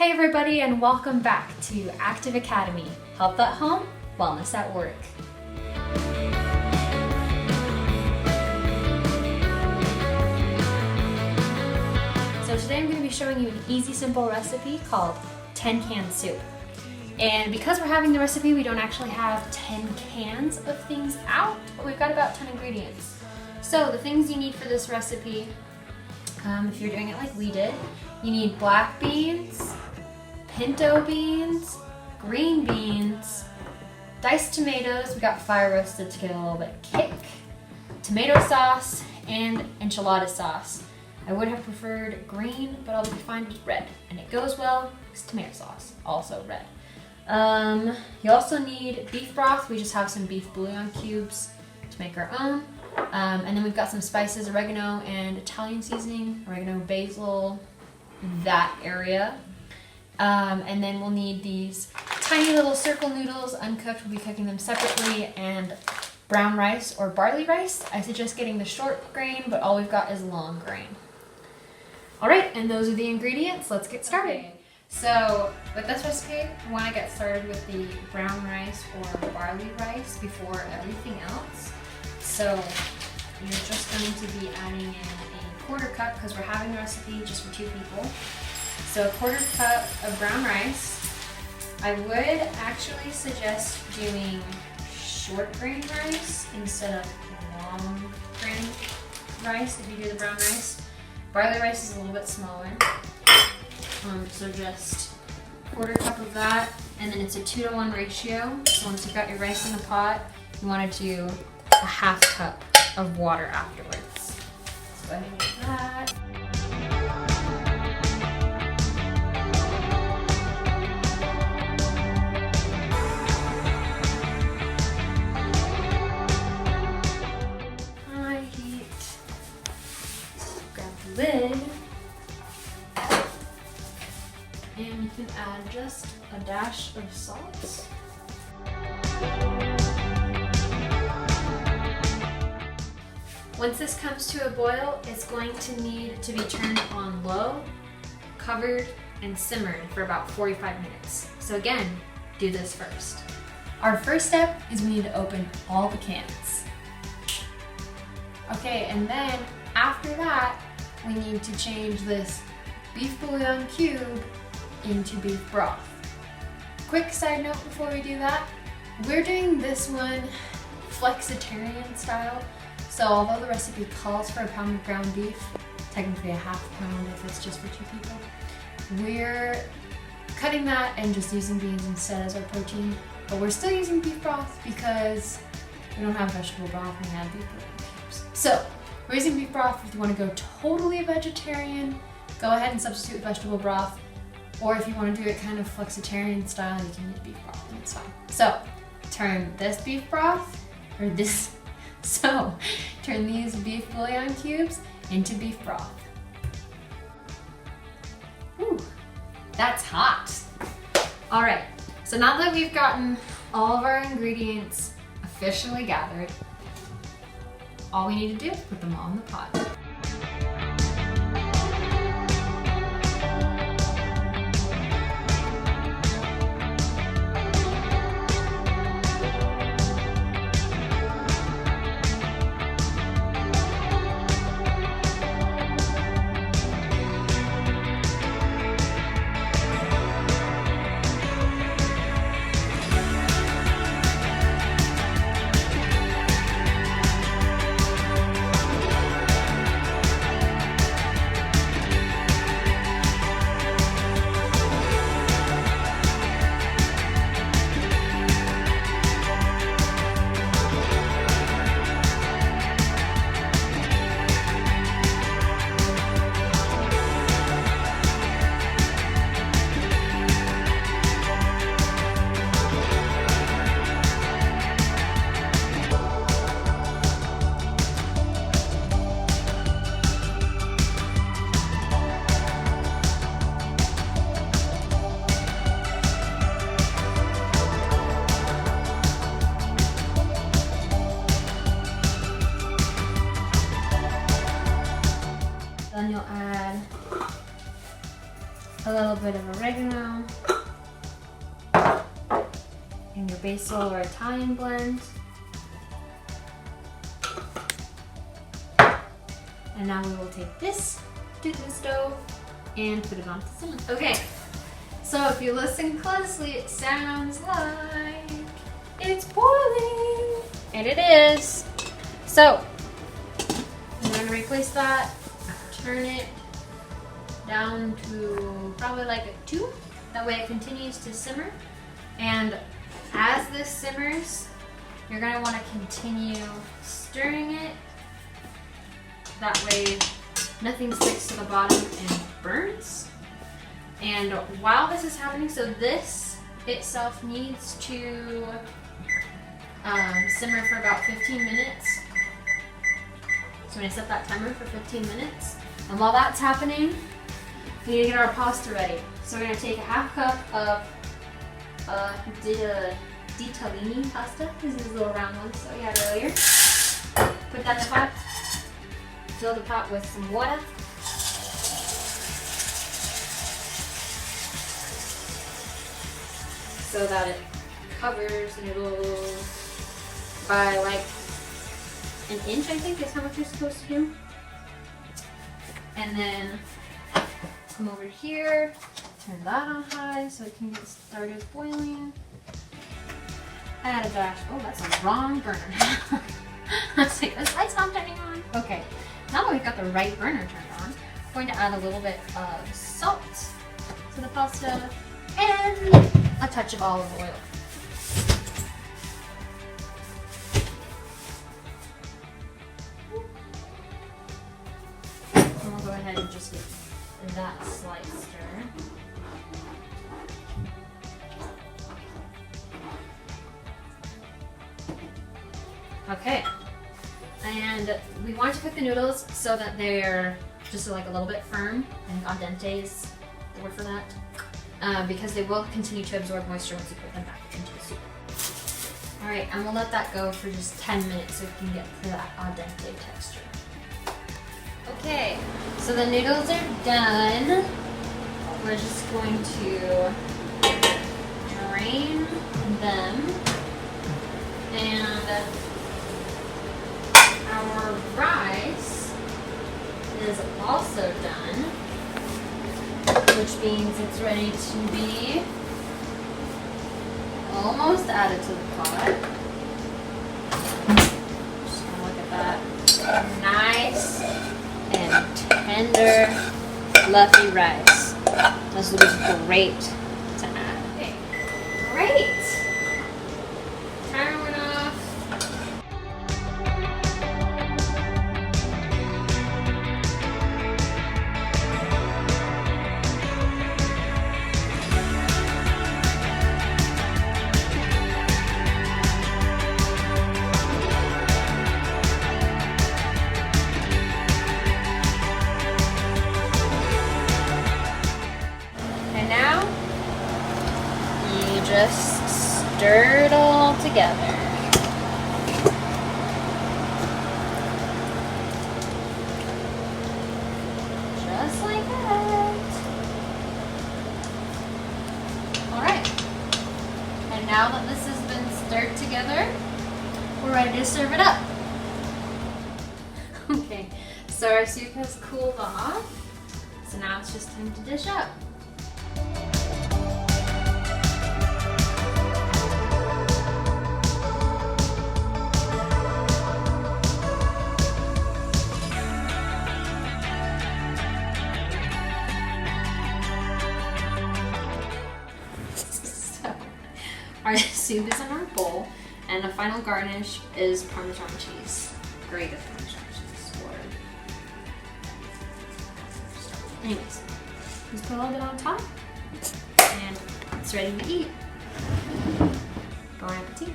Hey everybody, and welcome back to Active Academy, Health at Home, Wellness at Work. So today I'm going to be showing you an easy, simple recipe called 10-can soup. And because we're having the recipe, we don't actually have 10 cans of things out, but we've got about 10 ingredients. So the things you need for this recipe, if you're doing it like we did, you need black beans, pinto beans, green beans, diced tomatoes, we got fire roasted to get a little bit of kick, tomato sauce, and enchilada sauce. I would have preferred green, but I'll be fine with red. And it goes well because tomato sauce, also red. You also need beef broth. We just have some beef bouillon cubes to make our own. And then we've got some spices, oregano and Italian seasoning, oregano, basil, that area. And then we'll need these tiny little circle noodles, uncooked. We'll be cooking them separately, and brown rice or barley rice. I suggest getting the short grain, but all we've got is long grain. All right, and those are the ingredients. Let's get started. Okay. So with this recipe, I want to get started with the brown rice or barley rice before everything else. So you're just going to be adding in a quarter cup because we're having the recipe just for 2 people. So a quarter cup of brown rice. I would actually suggest doing short grain rice instead of long grain rice if you do the brown rice. Barley rice is a little bit smaller. So just a quarter cup of that, and then it's a 2-to-1 ratio. So once you've got your rice in the pot, you want to do a half cup of water afterwards. So go ahead and do that. High heat. Grab the lid. And you can add just a dash of salt. Once this comes to a boil, it's going to need to be turned on low, covered, and simmered for about 45 minutes. So again, do this first. Our first step is we need to open all the cans. Okay, and then after that, we need to change this beef bouillon cube into beef broth. Quick side note before we do that, we're doing this one flexitarian style. So although the recipe calls for a pound of ground beef, technically a half pound if it's just for 2 people, we're cutting that and just using beans instead as our protein. But we're still using beef broth because we don't have vegetable broth, we have beef bouillon cubes. So we're using beef broth. If you want to go totally vegetarian, go ahead and substitute vegetable broth. Or if you want to do it kind of flexitarian style, you can use beef broth and it's fine. So turn this beef broth, or this, so turn these beef bouillon cubes into beef broth. Ooh, that's hot. All right, so now that we've gotten all of our ingredients officially gathered, all we need to do is put them all in the pot. little bit of oregano, and your basil or Italian blend. And now we will take this to the stove and put it on to simmer. Okay, so if you listen closely, it sounds like it's boiling, and it is. So I'm gonna replace that, turn it down to probably like a 2. That way it continues to simmer. And as this simmers, you're gonna wanna continue stirring it. That way nothing sticks to the bottom and burns. And while this is happening, so this itself needs to simmer for about 15 minutes. So I'm gonna set that timer for 15 minutes. And while that's happening, we need to get our pasta ready. So we're gonna take a half cup of ditalini pasta. This is a little round one, so we had earlier. Put that in the pot. Fill the pot with some water. So that it covers the noodles by like an inch, I think is how much you're supposed to do. And then come over here, turn that on high so it can get started boiling. Add a dash. Oh, that's a wrong burner. Let's see, this light's not turning on. Okay, now that we've got the right burner turned on, I'm going to add a little bit of salt to the pasta and a touch of olive oil. And we'll go ahead and just give that a slight stir. Okay, and we want to cook the noodles so that they're just like a little bit firm. I think al dente is the word for that, because they will continue to absorb moisture once you put them back into the soup. All right, and we'll let that go for just 10 minutes so we can get to that al dente texture. Okay, so the noodles are done. We're just going to drain them, and our rice is also done, which means it's ready to be almost added to the pot. Just gonna look at that. Nice and tender, fluffy rice. This will be great to add. Okay, great. Timer went off. Just stir it all together. Just like that. Alright. And now that this has been stirred together, we're ready to serve it up. Okay, so our soup has cooled off. So now it's just time to dish up. Our soup is in our bowl, and the final garnish is Parmesan cheese. Grated Parmesan cheese. Anyways, just put a little bit on top, and it's ready to eat. Bon appetit.